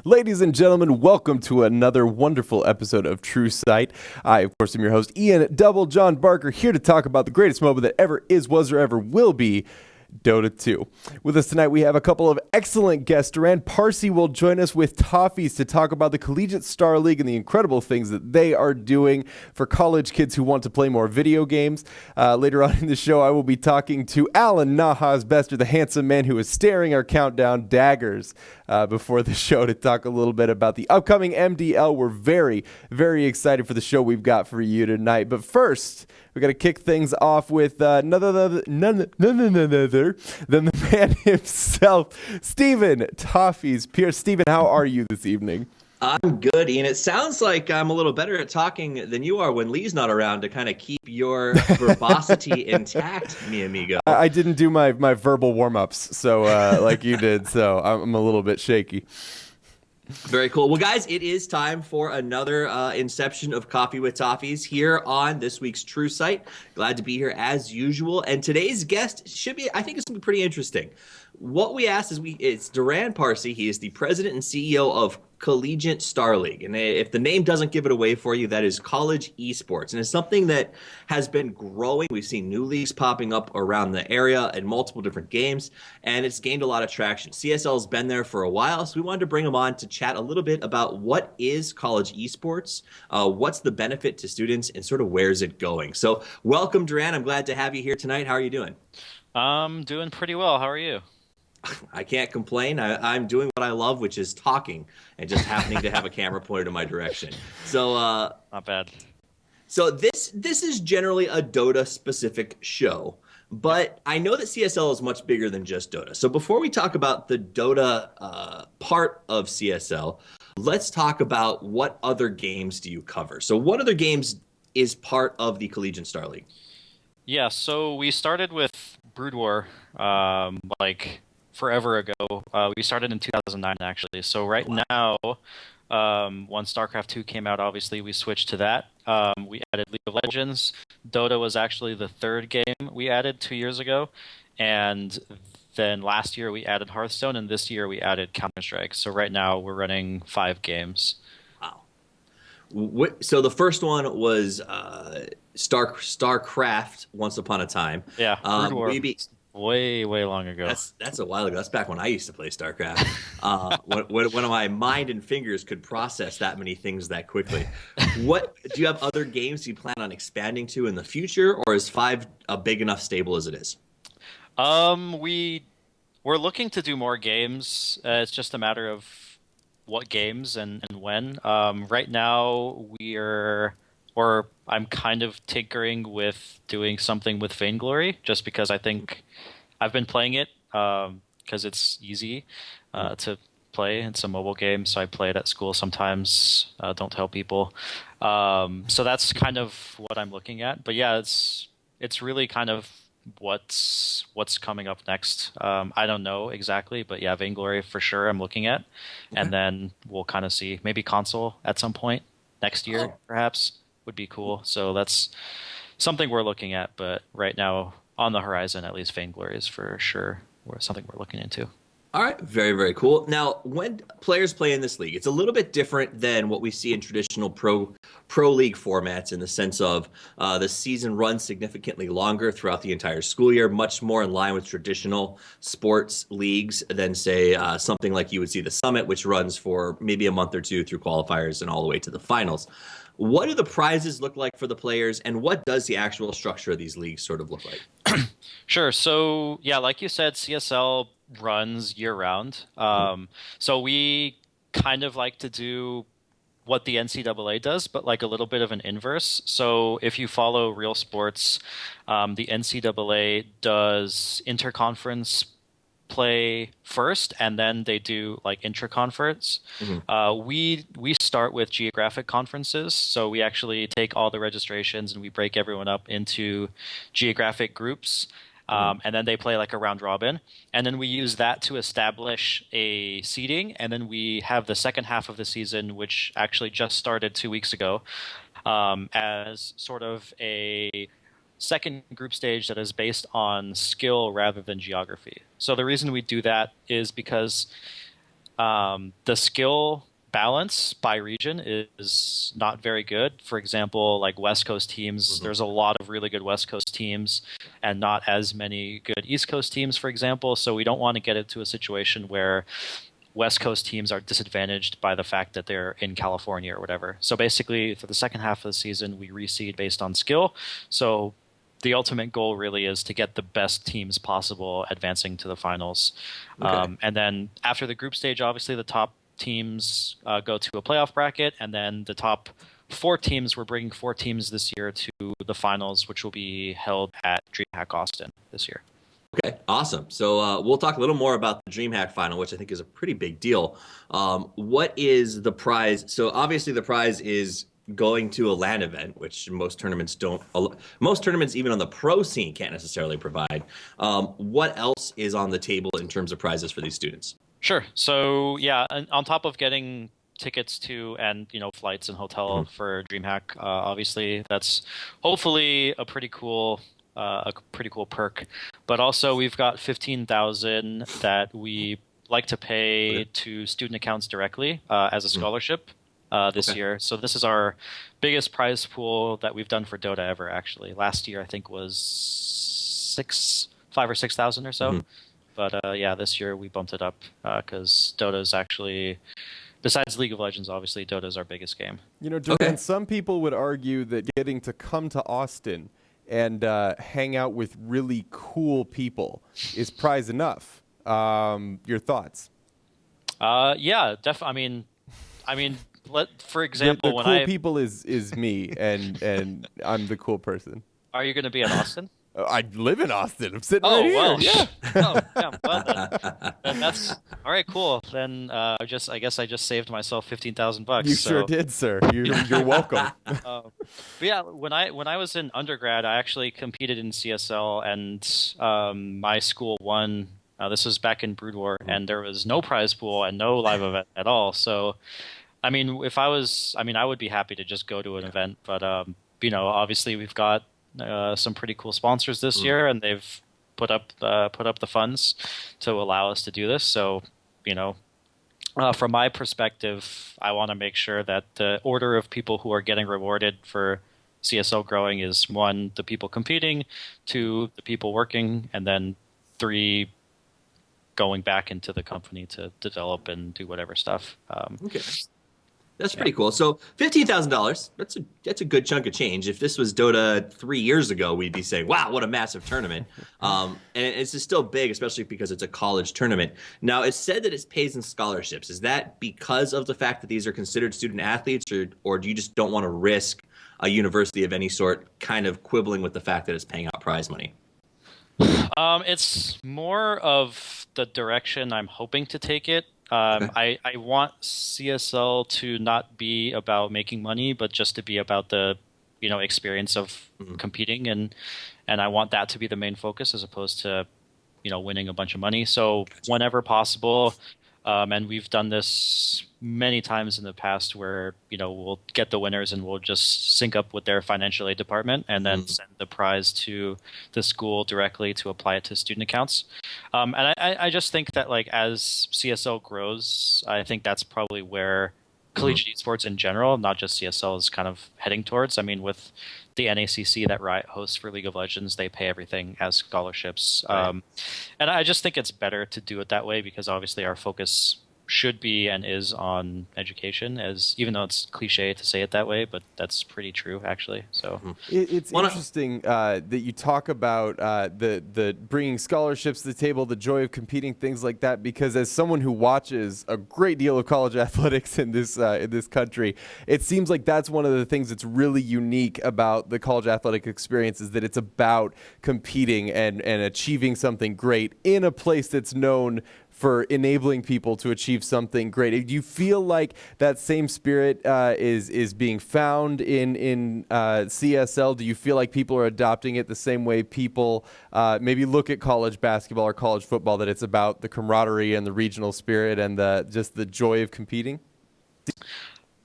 Ladies and gentlemen, welcome to another wonderful episode of True Sight. I, of course, am your host, Ian Double John Barker, here to talk about the greatest MOBA that ever is, was, or ever will be, Dota 2. With us tonight, we have a couple of excellent guests. Duran Parsi will join us with Toffees to talk about the Collegiate Star League and the incredible things that they are doing for college kids who want to play more video games. Later on in the show, I will be talking to Alan Nahaz Bester, the handsome man who is staring our countdown daggers before the show, to talk a little bit about the upcoming MDL. We're very, very excited for the show we've got for you tonight. But first, we got to kick things off with none other than the man himself, Stephen Toffees Pierce. Stephen, how are you this evening? I'm good, Ian. It sounds like I'm a little better at talking than you are when Lee's not around to kind of keep your verbosity intact, mi amigo. I didn't do my verbal warm-ups, so like you did, so I'm a little bit shaky. Very cool. Well, guys, it is time for another inception of Coffee with Toffees here on this week's True Sight. Glad to be here as usual. And today's guest should be, I think it's going to be pretty interesting. What we asked is it's Duran Parsi. He is the president and CEO of Collegiate Star League. And if the name doesn't give it away for you, that is college esports. And it's something that has been growing. We've seen new leagues popping up around the area in multiple different games, and it's gained a lot of traction. CSL has been there for a while, so we wanted to bring him on to chat a little bit about what is college esports, what's the benefit to students, and sort of where's it going. So welcome, Duran. I'm glad to have you here tonight. How are you doing? I'm doing pretty well. How are you? I can't complain. I'm doing what I love, which is talking and just happening to have a camera pointed in my direction. So not bad. So this is generally a Dota specific show, but I know that CSL is much bigger than just Dota. So before we talk about the Dota part of CSL, let's talk about what other games do you cover. So what other games is part of the Collegiate Star League? Yeah, so we started with Brood War, like forever ago. We started in 2009, actually. So right now, once StarCraft 2 came out, obviously we switched to that. We added League of Legends. Dota was actually the third game we added 2 years ago. And then last year we added Hearthstone, and this year we added Counter-Strike. So right now we're running 5 games. Wow. So the first one was StarCraft Once Upon a Time. Yeah, Brood War. Way long ago. That's a while ago. That's back when I used to play StarCraft. When my mind and fingers could process that many things that quickly. What do you have other games you plan on expanding to in the future, or is 5 a big enough stable as it is? We're looking to do more games. It's just a matter of what games and when. Right now I'm kind of tinkering with doing something with Vainglory, just because I think I've been playing it because it's easy to play. It's a mobile game, so I play it at school sometimes. Don't tell people. So that's kind of what I'm looking at. But yeah, it's really kind of what's coming up next. I don't know exactly, but yeah, Vainglory for sure I'm looking at. Okay. And then we'll kind of see. Maybe console at some point next year, perhaps. Would be cool. So that's something we're looking at, but right now on the horizon, at least Vainglory is for sure something we're looking into. All right, very, very cool. Now, when players play in this league, it's a little bit different than what we see in traditional pro league formats, in the sense of the season runs significantly longer throughout the entire school year, much more in line with traditional sports leagues than, say, something like you would see the Summit, which runs for maybe a month or two through qualifiers and all the way to the finals. What do the prizes look like for the players, and what does the actual structure of these leagues sort of look like? Sure. So, yeah, like you said, CSL runs year-round. So we kind of like to do what the NCAA does, but like a little bit of an inverse. So if you follow real sports, the NCAA does interconference play first, and then they do like intra-conference. We start with geographic conferences, so we actually take all the registrations and we break everyone up into geographic groups, and then they play like a round robin, and then we use that to establish a seeding, and then we have the second half of the season, which actually just started 2 weeks ago, as sort of a second group stage that is based on skill rather than geography. So the reason we do that is because The skill balance by region is not very good. For example, like West Coast teams, there's a lot of really good West Coast teams and not as many good East Coast teams, for example. So we don't want to get into a situation where West Coast teams are disadvantaged by the fact that they're in California or whatever. So basically, for the second half of the season, we reseed based on skill. So the ultimate goal really is to get the best teams possible advancing to the finals. Okay. And then after the group stage, obviously the top teams go to a playoff bracket, and then the top 4 teams, we're bringing 4 teams this year to the finals, which will be held at DreamHack Austin this year. Okay, awesome. So we'll talk a little more about the DreamHack final, which I think is a pretty big deal. What is the prize? So obviously the prize is going to a LAN event, which most tournaments don't. Most tournaments, even on the pro scene, can't necessarily provide. What else is on the table in terms of prizes for these students? Sure. So yeah, on top of getting tickets to and flights and hotel for DreamHack, obviously that's hopefully a pretty cool perk. But also we've got 15,000 that we like to pay to student accounts directly as a scholarship this year. So this is our biggest prize pool that we've done for Dota ever. Actually, last year I think was 5 or 6,000 or so. But yeah, this year we bumped it up because Dota's actually, besides League of Legends, obviously, Dota's our biggest game. Duran, some people would argue that getting to come to Austin and hang out with really cool people is prize enough. Your thoughts? Yeah, definitely. I mean, for example, the when cool people is me, and I'm the cool person. Are you going to be in Austin? I live in Austin. I'm sitting right here. Well, yeah. Oh, yeah. Well, then that's all right. Cool. Then I guess I just saved myself $15,000. You sure did, sir. You're welcome. But yeah, when I was in undergrad, I actually competed in CSL, and my school won. This was back in Brood War, and there was no prize pool and no live event at all. So, I would be happy to just go to an event, but obviously we've got some pretty cool sponsors this year, and they've put up the funds to allow us to do this. So, from my perspective, I want to make sure that the order of people who are getting rewarded for CSL growing is 1, the people competing, 2, the people working, and then 3, going back into the company to develop and do whatever stuff. Okay. That's pretty cool. So $15,000, that's a good chunk of change. If this was Dota 3 years ago, we'd be saying, wow, what a massive tournament. And it's still big, especially because it's a college tournament. Now, it's said that it pays in scholarships. Is that because of the fact that these are considered student athletes, or do you just don't want to risk a university of any sort kind of quibbling with the fact that it's paying out prize money? It's more of the direction I'm hoping to take it. I want CSL to not be about making money, but just to be about the experience of competing, and I want that to be the main focus as opposed to winning a bunch of money. So whenever possible, and we've done this many times in the past where we'll get the winners and we'll just sync up with their financial aid department and then send the prize to the school directly to apply it to student accounts. And I just think that as CSL grows, I think that's probably where collegiate esports in general, not just CSL, is kind of heading towards. I mean, with the NACC that Riot hosts for League of Legends, they pay everything as scholarships. Right. And I just think it's better to do it that way because obviously our focus should be and is on education, as even though it's cliche to say it that way, but that's pretty true actually. So it's interesting that you talk about the bringing scholarships to the table, the joy of competing, things like that, because as someone who watches a great deal of college athletics in this country, it seems like that's one of the things that's really unique about the college athletic experience, is that it's about competing and achieving something great in a place that's known for enabling people to achieve something great. Do you feel like that same spirit is being found in CSL? Do you feel like people are adopting it the same way people maybe look at college basketball or college football, that it's about the camaraderie and the regional spirit and just the joy of competing?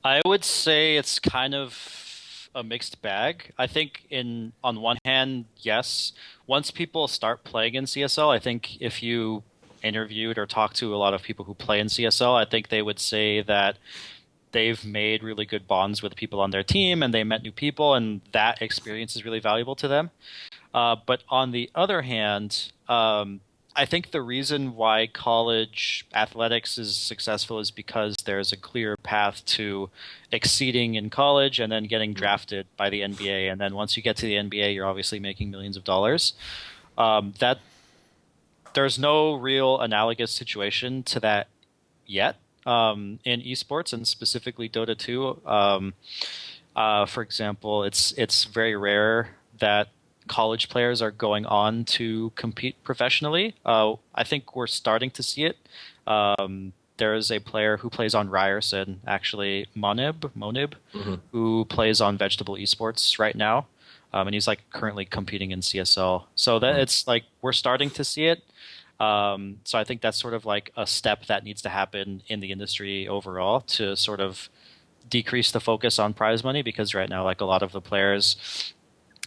I would say it's kind of a mixed bag. I think on one hand, yes, once people start playing in CSL, I think if you interviewed or talked to a lot of people who play in CSL, I think they would say that they've made really good bonds with people on their team and they met new people, and that experience is really valuable to them. But on the other hand, I think the reason why college athletics is successful is because there's a clear path to exceeding in college and then getting drafted by the NBA. And then once you get to the NBA, you're obviously making millions of dollars. That there's no real analogous situation to that yet in esports, and specifically Dota 2. For example, it's very rare that college players are going on to compete professionally. I think we're starting to see it. There is a player who plays on Ryerson, actually, Monib, who plays on Vegetable Esports right now. And he's like currently competing in CSL. So that it's like we're starting to see it. So I think that's sort of like a step that needs to happen in the industry overall to sort of decrease the focus on prize money, because right now, like a lot of the players,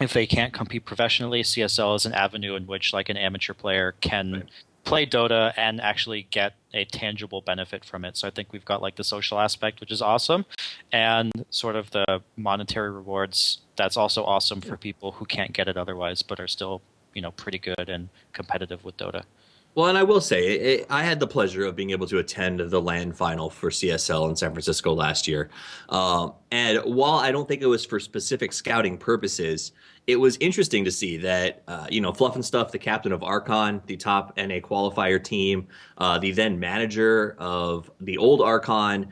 if they can't compete professionally, CSL is an avenue in which like an amateur player can play Dota and actually get a tangible benefit from it. So I think we've got like the social aspect, which is awesome, and sort of the monetary rewards that's also awesome for people who can't get it otherwise but are still, pretty good and competitive with Dota. Well, and I will say, I had the pleasure of being able to attend the LAN final for CSL in San Francisco last year. And while I don't think it was for specific scouting purposes, it was interesting to see that, Fluff and Stuff, the captain of Archon, the top NA qualifier team, the then manager of the old Archon,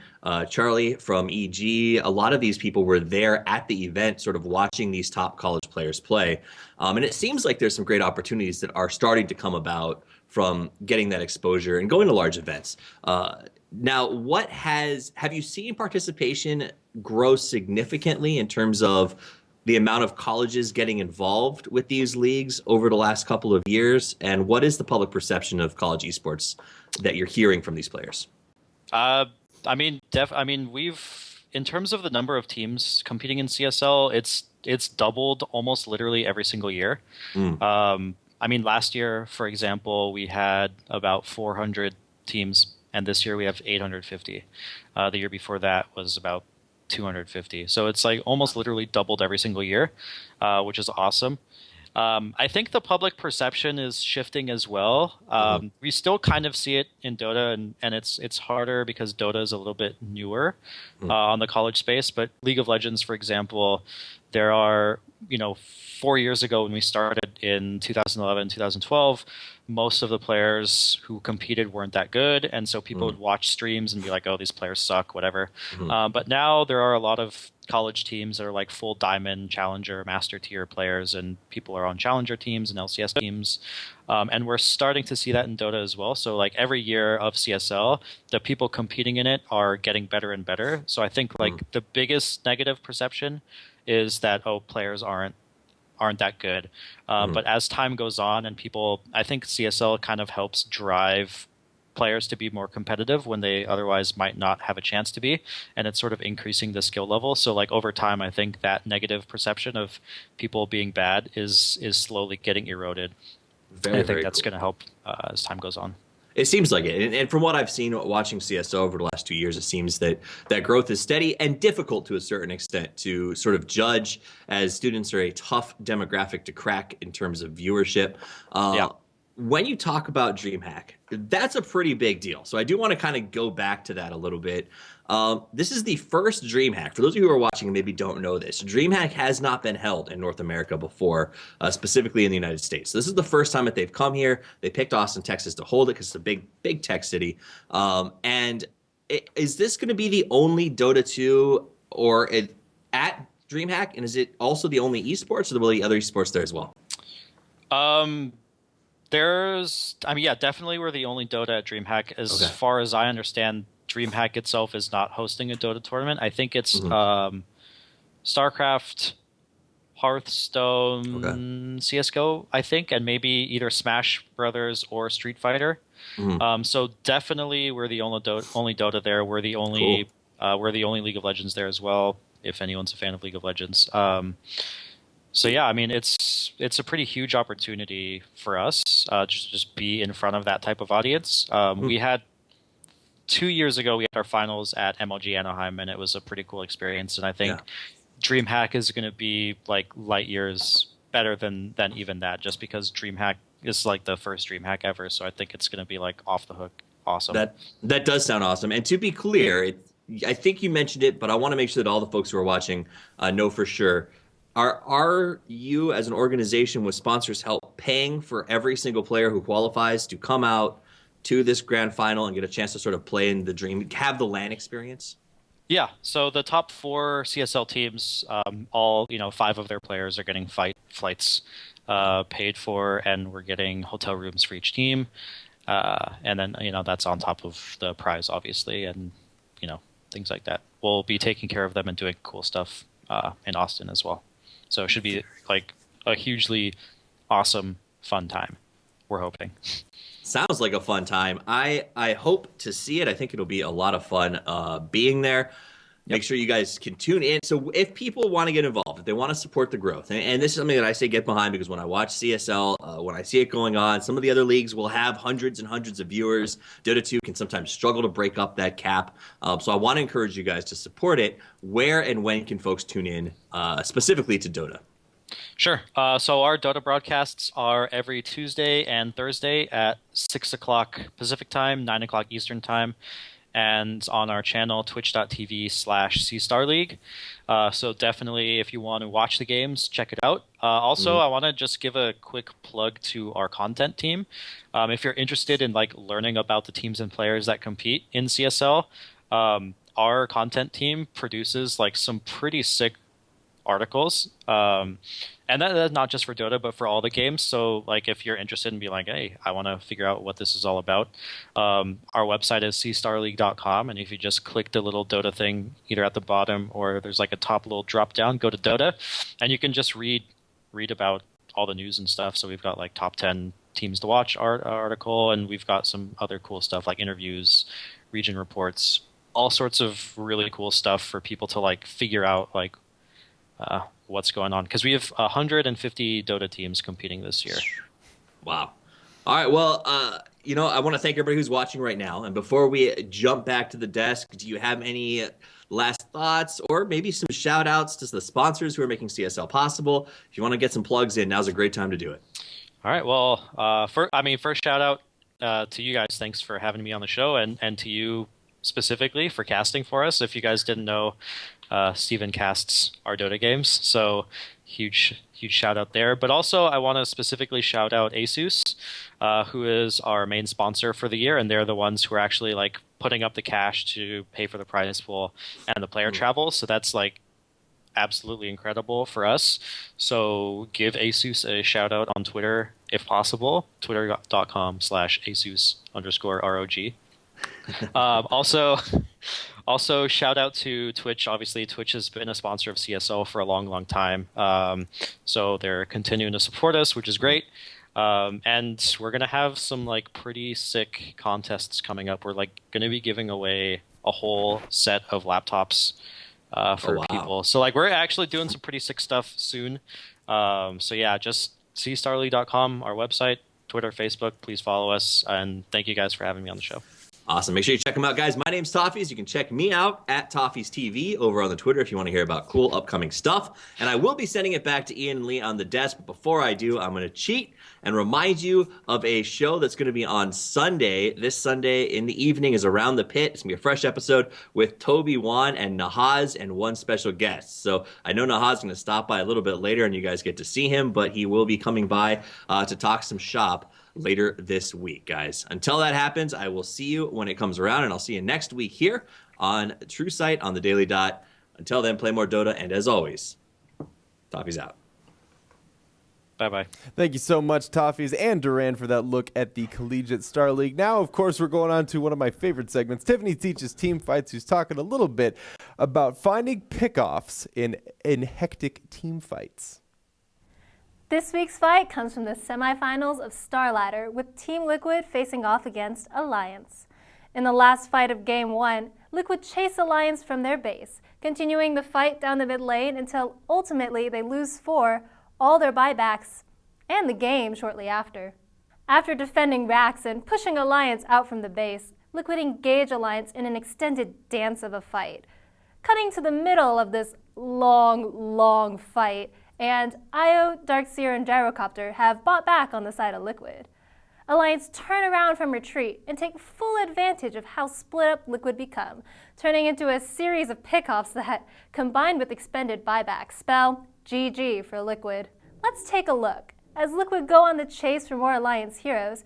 Charlie from EG, a lot of these people were there at the event sort of watching these top college players play. And it seems like there's some great opportunities that are starting to come about from getting that exposure and going to large events. Now, have you seen participation grow significantly in terms of the amount of colleges getting involved with these leagues over the last couple of years? And what is the public perception of college esports that you're hearing from these players? We've, in terms of the number of teams competing in CSL, it's doubled almost literally every single year. Last year, for example, we had about 400 teams, and this year we have 850. The year before that was about 250. So it's like almost literally doubled every single year, which is awesome. I think the public perception is shifting as well. We still kind of see it in Dota, and it's harder because Dota is a little bit newer on the college space. But League of Legends, for example, there are, 4 years ago when we started in 2011, 2012, most of the players who competed weren't that good. And so people would watch streams and be like, oh, these players suck, whatever. But now there are a lot of college teams that are like full diamond, challenger, master tier players, and people are on challenger teams and LCS teams. And we're starting to see that in Dota as well. So like every year of CSL, the people competing in it are getting better and better. So I think like the biggest negative perception is that, players aren't that good. But as time goes on and I think CSL kind of helps drive players to be more competitive when they otherwise might not have a chance to be, and it's sort of increasing the skill level. So like over time, I think that negative perception of people being bad is slowly getting eroded. I think that's going to help as time goes on. It seems like it. And from what I've seen watching CSO over the last 2 years, it seems that growth is steady and difficult to a certain extent to sort of judge, as students are a tough demographic to crack in terms of viewership. When you talk about DreamHack, that's a pretty big deal. So I do want to kind of go back to that a little bit. This is the first DreamHack. For those of you who are watching and maybe don't know this, DreamHack has not been held in North America before, specifically in the United States. So this is the first time that they've come here. They picked Austin, Texas to hold it because it's a big tech city. Is this going to be the only Dota 2 at DreamHack? And is it also the only esports, or will there be other esports there as well? Definitely we're the only Dota at DreamHack. As far as I understand, DreamHack itself is not hosting a Dota tournament. I think it's StarCraft, Hearthstone, CSGO, I think, and maybe either Smash Brothers or Street Fighter. So definitely we're the only Dota there. We're the only League of Legends there as well, if anyone's a fan of League of Legends. So yeah, I mean it's a pretty huge opportunity for us just be in front of that type of audience. We had 2 years ago we had our finals at MLG Anaheim, and it was a pretty cool experience. And I think DreamHack is going to be like light years better than even that, just because DreamHack is like the first DreamHack ever. So I think it's going to be like off the hook awesome. That does sound awesome. And to be clear, I think you mentioned it, but I want to make sure that all the folks who are watching know for sure. Are you, as an organization with sponsors' help, paying for every single player who qualifies to come out to this grand final and get a chance to sort of play in the dream, have the LAN experience? Yeah. So the top 4 CSL teams, all 5 of their players are getting flights paid for, and we're getting hotel rooms for each team, and then that's on top of the prize, obviously, and things like that. We'll be taking care of them and doing cool stuff in Austin as well. So it should be like a hugely awesome, fun time. We're hoping. Sounds like a fun time. I hope to see it. I think it'll be a lot of fun being there. Make sure you guys can tune in. So if people want to get involved, if they want to support the growth, and this is something that I say get behind, because when I watch CSL, when I see it going on, some of the other leagues will have hundreds and hundreds of viewers. Dota 2 can sometimes struggle to break up that cap. So I want to encourage you guys to support it. Where and when can folks tune in specifically to Dota? Sure. So our Dota broadcasts are every Tuesday and Thursday at 6 o'clock Pacific time, 9 o'clock Eastern time, and on our channel, twitch.tv/CStarLeague. So definitely, if you want to watch the games, check it out. Also, I want to just give a quick plug to our content team. If you're interested in like learning about the teams and players that compete in CSL, our content team produces like some pretty sick articles, and that's not just for Dota but for all the games. So like if you're interested in being like, hey, I want to figure out what this is all about, our website is cstarleague.com, and if you just click the little Dota thing either at the bottom or there's like a top little drop down, go to Dota, and you can just read about all the news and stuff. So we've got like top 10 teams to watch article, and we've got some other cool stuff like interviews, region reports, all sorts of really cool stuff for people to like figure out like what's going on, because we have 150 Dota teams competing this year. Wow. All right. Well, I want to thank everybody who's watching right now. And before we jump back to the desk, do you have any last thoughts or maybe some shout outs to the sponsors who are making CSL possible? If you want to get some plugs in, now's a great time to do it. All right. Well, first shout out to you guys. Thanks for having me on the show, and to you specifically for casting for us. If you guys didn't know, Steven casts our Dota games, so huge shout out there. But also I want to specifically shout out Asus, who is our main sponsor for the year, and they're the ones who are actually like putting up the cash to pay for the prize pool and the player travel. So that's like absolutely incredible for us. So give Asus a shout out on Twitter if possible, twitter.com/Asus_ROG. Also, shout out to Twitch. Obviously, Twitch has been a sponsor of CSL for a long, long time. So they're continuing to support us, which is great. And we're going to have some like pretty sick contests coming up. We're like going to be giving away a whole set of laptops for people. So like we're actually doing some pretty sick stuff soon. So yeah, just cstarleague.com, our website, Twitter, Facebook. Please follow us. And thank you guys for having me on the show. Awesome. Make sure you check them out, guys. My name's Toffees. You can check me out at Toffees TV over on the Twitter if you want to hear about cool upcoming stuff. And I will be sending it back to Ian and Lee on the desk. But before I do, I'm going to cheat and remind you of a show that's going to be on Sunday. This Sunday in the evening is Around the Pit. It's going to be a fresh episode with Toby Wan and Nahaz and one special guest. So I know Nahaz is going to stop by a little bit later and you guys get to see him, but he will be coming by to talk some shop later this week, guys. Until that happens, I will see you when it comes around, and I'll see you next week here on True Sight on the Daily Dot. Until then, play more Dota, and as always, Toffee's out. Bye-bye. Thank you so much, Toffees and Duran, for that look at the Collegiate Star League. Now, of course, we're going on to one of my favorite segments. Tiffany Teaches Team Fights, who's talking a little bit about finding pickoffs in hectic team fights. This week's fight comes from the semifinals of Star Ladder, with Team Liquid facing off against Alliance. In the last fight of Game 1, Liquid chased Alliance from their base, continuing the fight down the mid lane until ultimately they lose 4, all their buybacks and the game shortly after. After defending racks and pushing Alliance out from the base, Liquid engaged Alliance in an extended dance of a fight, cutting to the middle of this long fight, and Io, Darkseer, and Gyrocopter have bought back on the side of Liquid. Alliance turn around from retreat and take full advantage of how split up Liquid become, turning into a series of pickoffs that, combined with expended buybacks, spell GG for Liquid. Let's take a look. As Liquid go on the chase for more Alliance heroes,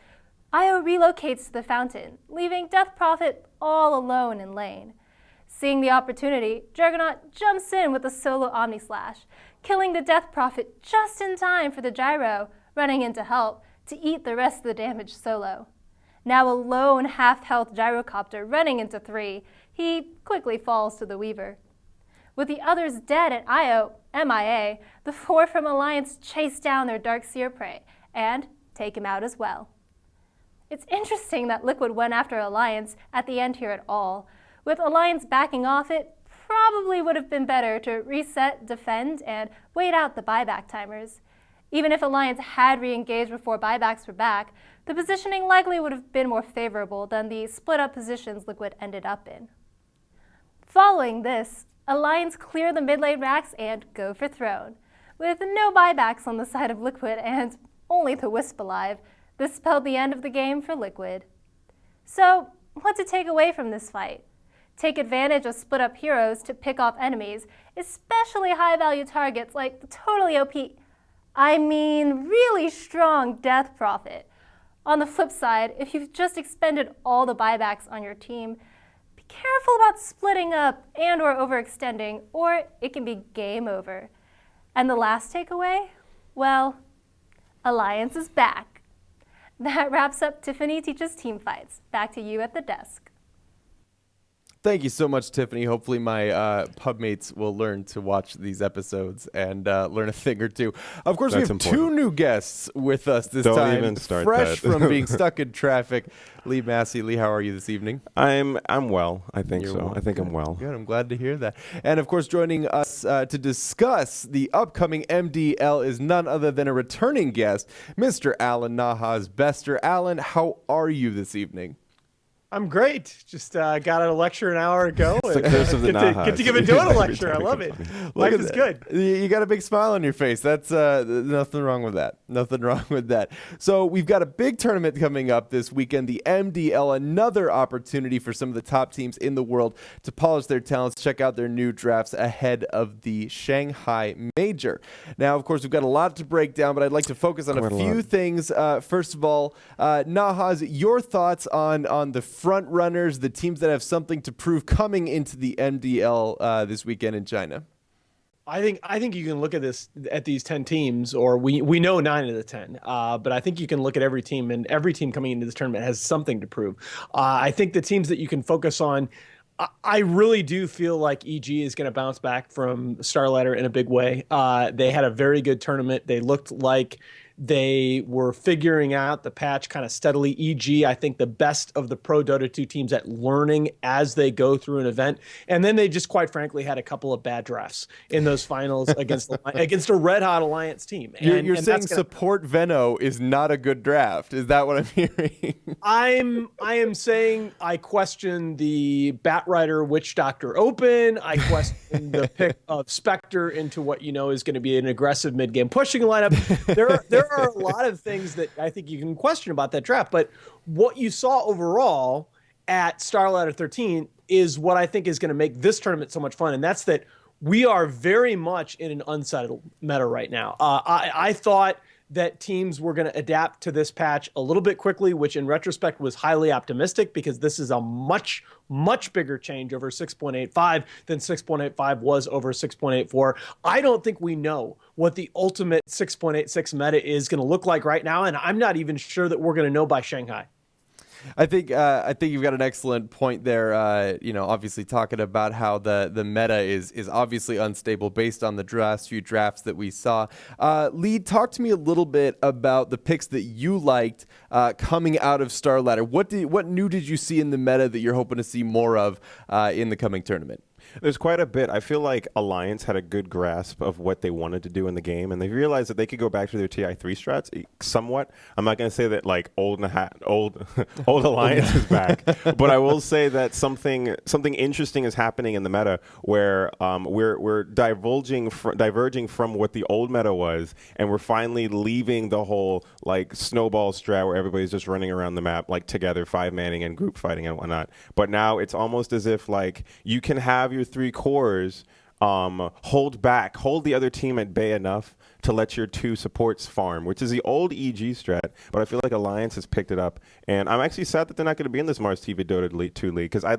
Io relocates to the fountain, leaving Death Prophet all alone in lane. Seeing the opportunity, Juggernaut jumps in with a solo Omni Slash, killing the Death Prophet just in time for the Gyro, running in to help, to eat the rest of the damage solo. Now a lone half-health Gyrocopter running into 3, he quickly falls to the Weaver. With the others dead and Io MIA, the 4 from Alliance chase down their Darkseer prey and take him out as well. It's interesting that Liquid went after Alliance at the end here at all. With Alliance backing off, it probably would have been better to reset, defend, and wait out the buyback timers. Even if Alliance had re-engaged before buybacks were back, the positioning likely would have been more favorable than the split-up positions Liquid ended up in. Following this, Alliance clear the mid-lane racks and go for throne. With no buybacks on the side of Liquid and only the Wisp alive, this spelled the end of the game for Liquid. So, what to take away from this fight? Take advantage of split-up heroes to pick off enemies, especially high-value targets like the totally OP, really strong Death Prophet. On the flip side, if you've just expended all the buybacks on your team, be careful about splitting up and or overextending, or it can be game over. And the last takeaway? Well, Alliance is back. That wraps up Tiffany Teaches Team Fights. Back to you at the desk. Thank you so much, Tiffany. Hopefully my pub mates will learn to watch these episodes and learn a thing or two. Of course, That's we have important. 2 new guests with us this Don't time. even start fresh that. from being stuck in traffic. Lee Massey. Lee, how are you this evening? I'm well. I think You're so. well. I think Good. I'm well. Good. I'm glad to hear that. And of course, joining us to discuss the upcoming MDL is none other than a returning guest, Mr. Alan Nahaz Bester. Alan, how are you this evening? I'm great. Just got out of a lecture an hour ago. It's the curse of the Nahaz. Get to give a Dota lecture. I love it. Life at is that. good. You got a big smile on your face. That's nothing wrong with that. Nothing wrong with that. So we've got a big tournament coming up this weekend, the MDL, another opportunity for some of the top teams in the world to polish their talents, check out their new drafts ahead of the Shanghai Major. Now, of course, we've got a lot to break down, but I'd like to focus on a few things. First of all, Nahaz, your thoughts on the front runners, the teams that have something to prove coming into the MDL this weekend in China. I think you can look at these 10 teams, or we know 9 of the 10. But I think you can look at every team, and every team coming into this tournament has something to prove. I think the teams that you can focus on, I really do feel like EG is going to bounce back from Starladder in a big way. They had a very good tournament. They looked like they were figuring out the patch kind of steadily. EG, I think, the best of the Pro Dota 2 teams at learning as they go through an event. And then they just, quite frankly, had a couple of bad drafts in those finals against a red-hot Alliance team. You're saying support Venno is not a good draft. Is that what I'm hearing? I am saying I question the Batrider Witch Doctor Open. I question the pick of Spectre into what is going to be an aggressive mid-game pushing lineup. There are a lot of things that I think you can question about that draft, but what you saw overall at Starladder 13 is what I think is going to make this tournament so much fun, and that's that we are very much in an unsettled meta right now. I thought that teams were going to adapt to this patch a little bit quickly, which in retrospect was highly optimistic because this is a much, much bigger change over 6.85 than 6.85 was over 6.84. I don't think we know what the ultimate 6.86 meta is going to look like right now, and I'm not even sure that we're going to know by Shanghai. I think you've got an excellent point there. Obviously talking about how the meta is obviously unstable based on the last few drafts that we saw. Lee, talk to me a little bit about the picks that you liked coming out of Starladder. What new did you see in the meta that you're hoping to see more of in the coming tournament? There's quite a bit. I feel like Alliance had a good grasp of what they wanted to do in the game, and they realized that they could go back to their TI3 strats somewhat. I'm not going to say that like old Alliance is back, but I will say that something interesting is happening in the meta where we're diverging from what the old meta was, and we're finally leaving the whole like snowball strat where everybody's just running around the map like together, 5-manning and group fighting and whatnot. But now it's almost as if like you can have your 3 cores hold the other team at bay enough to let your 2 supports farm, which is the old EG strat, but I feel like Alliance has picked it up. And I'm actually sad that they're not going to be in this Mars TV Dota 2 league, because I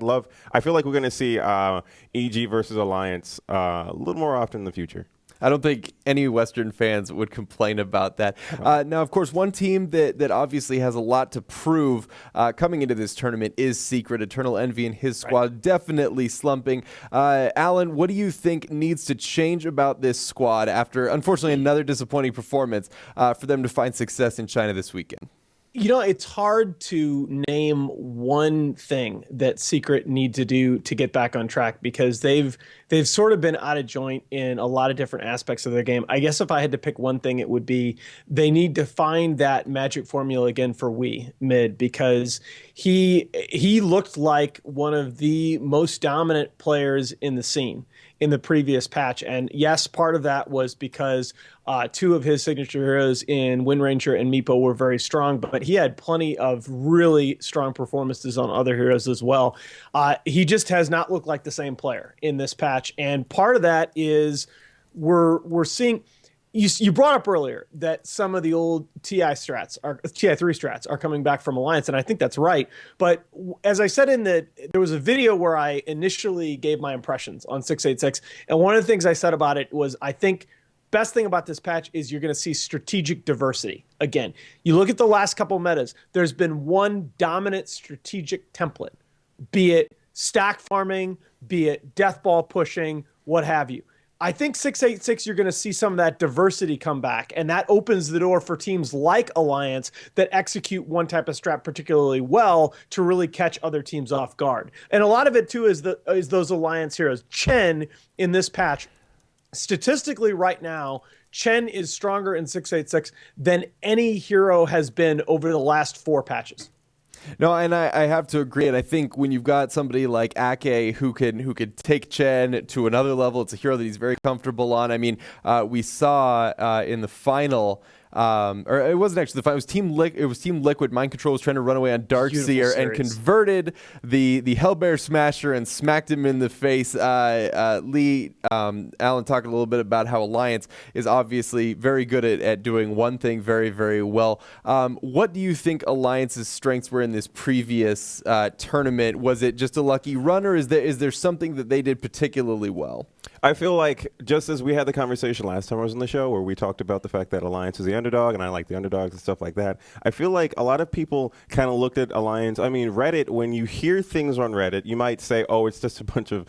feel like we're going to see EG versus Alliance a little more often in the future. I don't think any Western fans would complain about that. Now, of course, one team that obviously has a lot to prove coming into this tournament is Secret. Eternal Envy and his squad definitely slumping. Alan, what do you think needs to change about this squad after, unfortunately, another disappointing performance for them to find success in China this weekend? You know, it's hard to name one thing that Secret need to do to get back on track, because they've sort of been out of joint in a lot of different aspects of their game. I guess if I had to pick one thing, it would be they need to find that magic formula again for Wii mid, because he looked like one of the most dominant players in the scene in the previous patch. And yes, part of that was because 2 of his signature heroes in Wind Ranger and Meepo were very strong, but he had plenty of really strong performances on other heroes as well. He just has not looked like the same player in this patch. And part of that is we're seeing, you brought up earlier that some of the old TI3 strats are coming back from Alliance, and I think that's right. But as I said there was a video where I initially gave my impressions on 686, and one of the things I said about it was I think best thing about this patch is you're going to see strategic diversity. Again, you look at the last couple metas, there's been one dominant strategic template, be it stack farming, be it death ball pushing, what have you. I think 686, you're going to see some of that diversity come back, and that opens the door for teams like Alliance that execute one type of strat particularly well to really catch other teams off guard. And a lot of it, too, is those Alliance heroes. Chen, in this patch, statistically right now, Chen is stronger in 686 than any hero has been over the last 4 patches. No, and I have to agree. And I think when you've got somebody like Ake who could take Chen to another level, it's a hero that he's very comfortable on. I mean, we saw in the final. Or it wasn't actually the final. It was Team Liquid. Mind Control was trying to run away on Darkseer and converted the Hellbear Smasher and smacked him in the face. Lee, Alan talked a little bit about how Alliance is obviously very good at doing one thing very, very well. What do you think Alliance's strengths were in this previous tournament? Was it just a lucky run, or is there something that they did particularly well? I feel like, just as we had the conversation last time I was on the show where we talked about the fact that Alliance is the underdog and I like the underdogs and stuff like that, I feel like a lot of people kind of looked at Alliance. I mean, Reddit, when you hear things on Reddit, you might say, oh, it's just a bunch of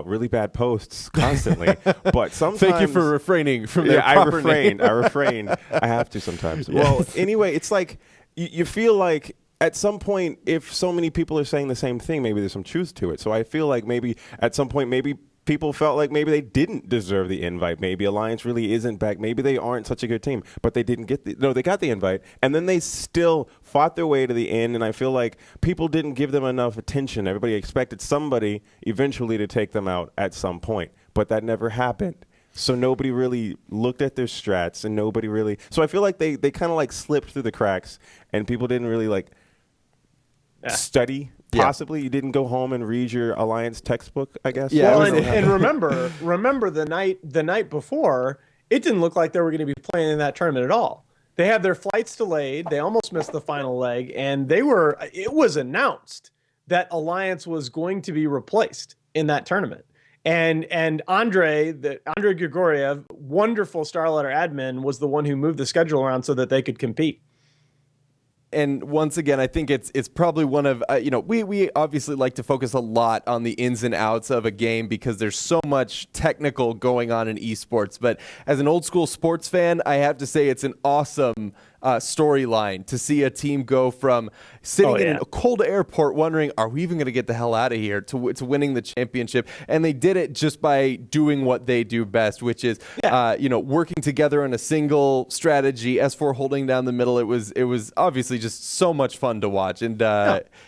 really bad posts constantly. But sometimes... Thank you for refraining from their proper name. I refrain. I have to sometimes. Yes. Well, anyway, it's like you feel like at some point, if so many people are saying the same thing, maybe there's some truth to it. So I feel like maybe at some point, maybe people felt like maybe they didn't deserve the invite. Maybe Alliance really isn't back. Maybe they aren't such a good team, but they didn't get they got the invite, and then they still fought their way to the end, and I feel like people didn't give them enough attention. Everybody expected somebody eventually to take them out at some point, but that never happened. So nobody really looked at their strats, and nobody really... So I feel like they kind of like slipped through the cracks, and people didn't really like study. Possibly you didn't go home and read your Alliance textbook, I guess. Yeah. Well, and remember the night before, it didn't look like they were going to be playing in that tournament at all. They had their flights delayed. They almost missed the final leg, and it was announced that Alliance was going to be replaced in that tournament. And Andrei Grigoriev, wonderful Starletter admin, was the one who moved the schedule around so that they could compete. And once again, I think it's probably one of, we obviously like to focus a lot on the ins and outs of a game because there's so much technical going on in esports. But as an old school sports fan, I have to say it's an awesome storyline to see a team go from sitting in a cold airport wondering, are we even going to get the hell out of here, to winning the championship. And they did it just by doing what they do best, which is working together on a single strategy, S4 holding down the middle. It was obviously just so much fun to watch. And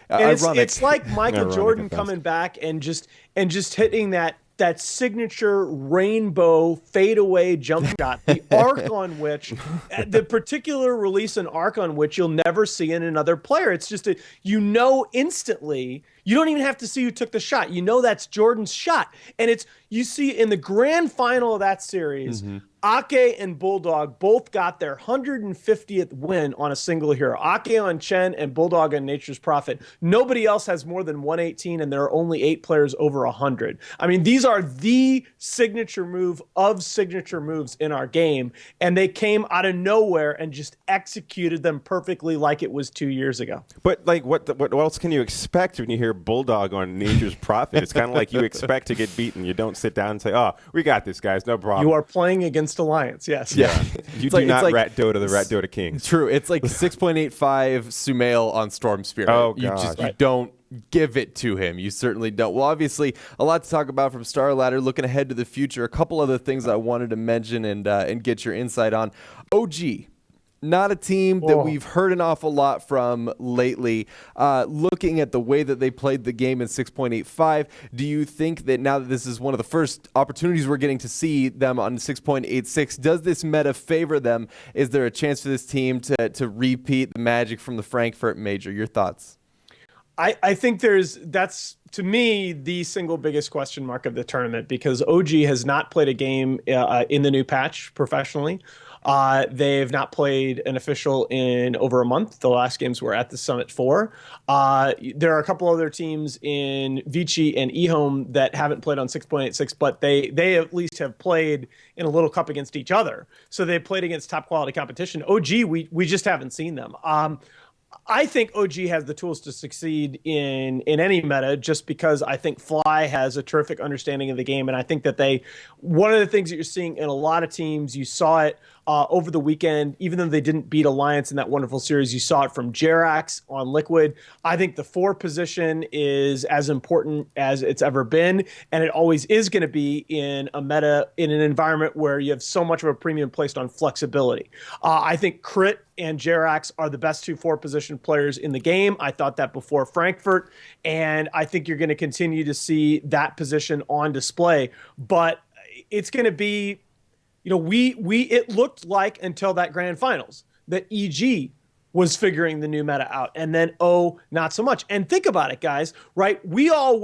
it's like Michael Jordan coming back and just hitting that signature rainbow fadeaway jump shot, the arc on which, the particular release and arc on which you'll never see in another player. It's just instantly, you don't even have to see who took the shot. You know that's Jordan's shot. And you see in the grand final of that series, Ake and Bulldog both got their 150th win on a single hero. Ake on Chen and Bulldog on Nature's Prophet. Nobody else has more than 118, and there are only 8 players over 100. I mean, these are the signature move of signature moves in our game, and they came out of nowhere and just executed them perfectly like it was 2 years ago. But like, what else can you expect when you hear Bulldog on Nature's Prophet? It's kind of like you expect to get beaten. You don't sit down and say, "Oh, we got this, guys, no problem." You are playing against Alliance, yes. Yeah. You do not Rat Dota the Rat Dota King. True. It's like 6.85 Sumail on Storm Spirit. Oh, God. You don't give it to him. You certainly don't. Well, obviously, a lot to talk about from Star Ladder. Looking ahead to the future, a couple other things I wanted to mention and get your insight on. OG. Not a team that we've heard an awful lot from lately. Looking at the way that they played the game in 6.85, do you think that now that this is one of the first opportunities we're getting to see them on 6.86, does this meta favor them? Is there a chance for this team to repeat the magic from the Frankfurt Major? Your thoughts? I think that's, to me, the single biggest question mark of the tournament, because OG has not played a game in the new patch professionally. They've not played an official in over a month. The last games were at the Summit 4. There are a couple other teams in Vici and eHome that haven't played on 6.86, but they at least have played in a little cup against each other. So they played against top quality competition. OG, we just haven't seen them. I think OG has the tools to succeed in any meta, just because I think Fly has a terrific understanding of the game. And I think that one of the things that you're seeing in a lot of teams, you saw it over the weekend, even though they didn't beat Alliance in that wonderful series, you saw it from Jerax on Liquid. I think the 4 position is as important as it's ever been, and it always is going to be in a meta, in an environment where you have so much of a premium placed on flexibility. I think Crit and Jerax are the best 2 4-position players in the game. I thought that before Frankfurt, and I think you're going to continue to see that position on display. But it's going to be, it looked like until that grand finals that EG was figuring the new meta out, and then not so much. And think about it, guys, right? We all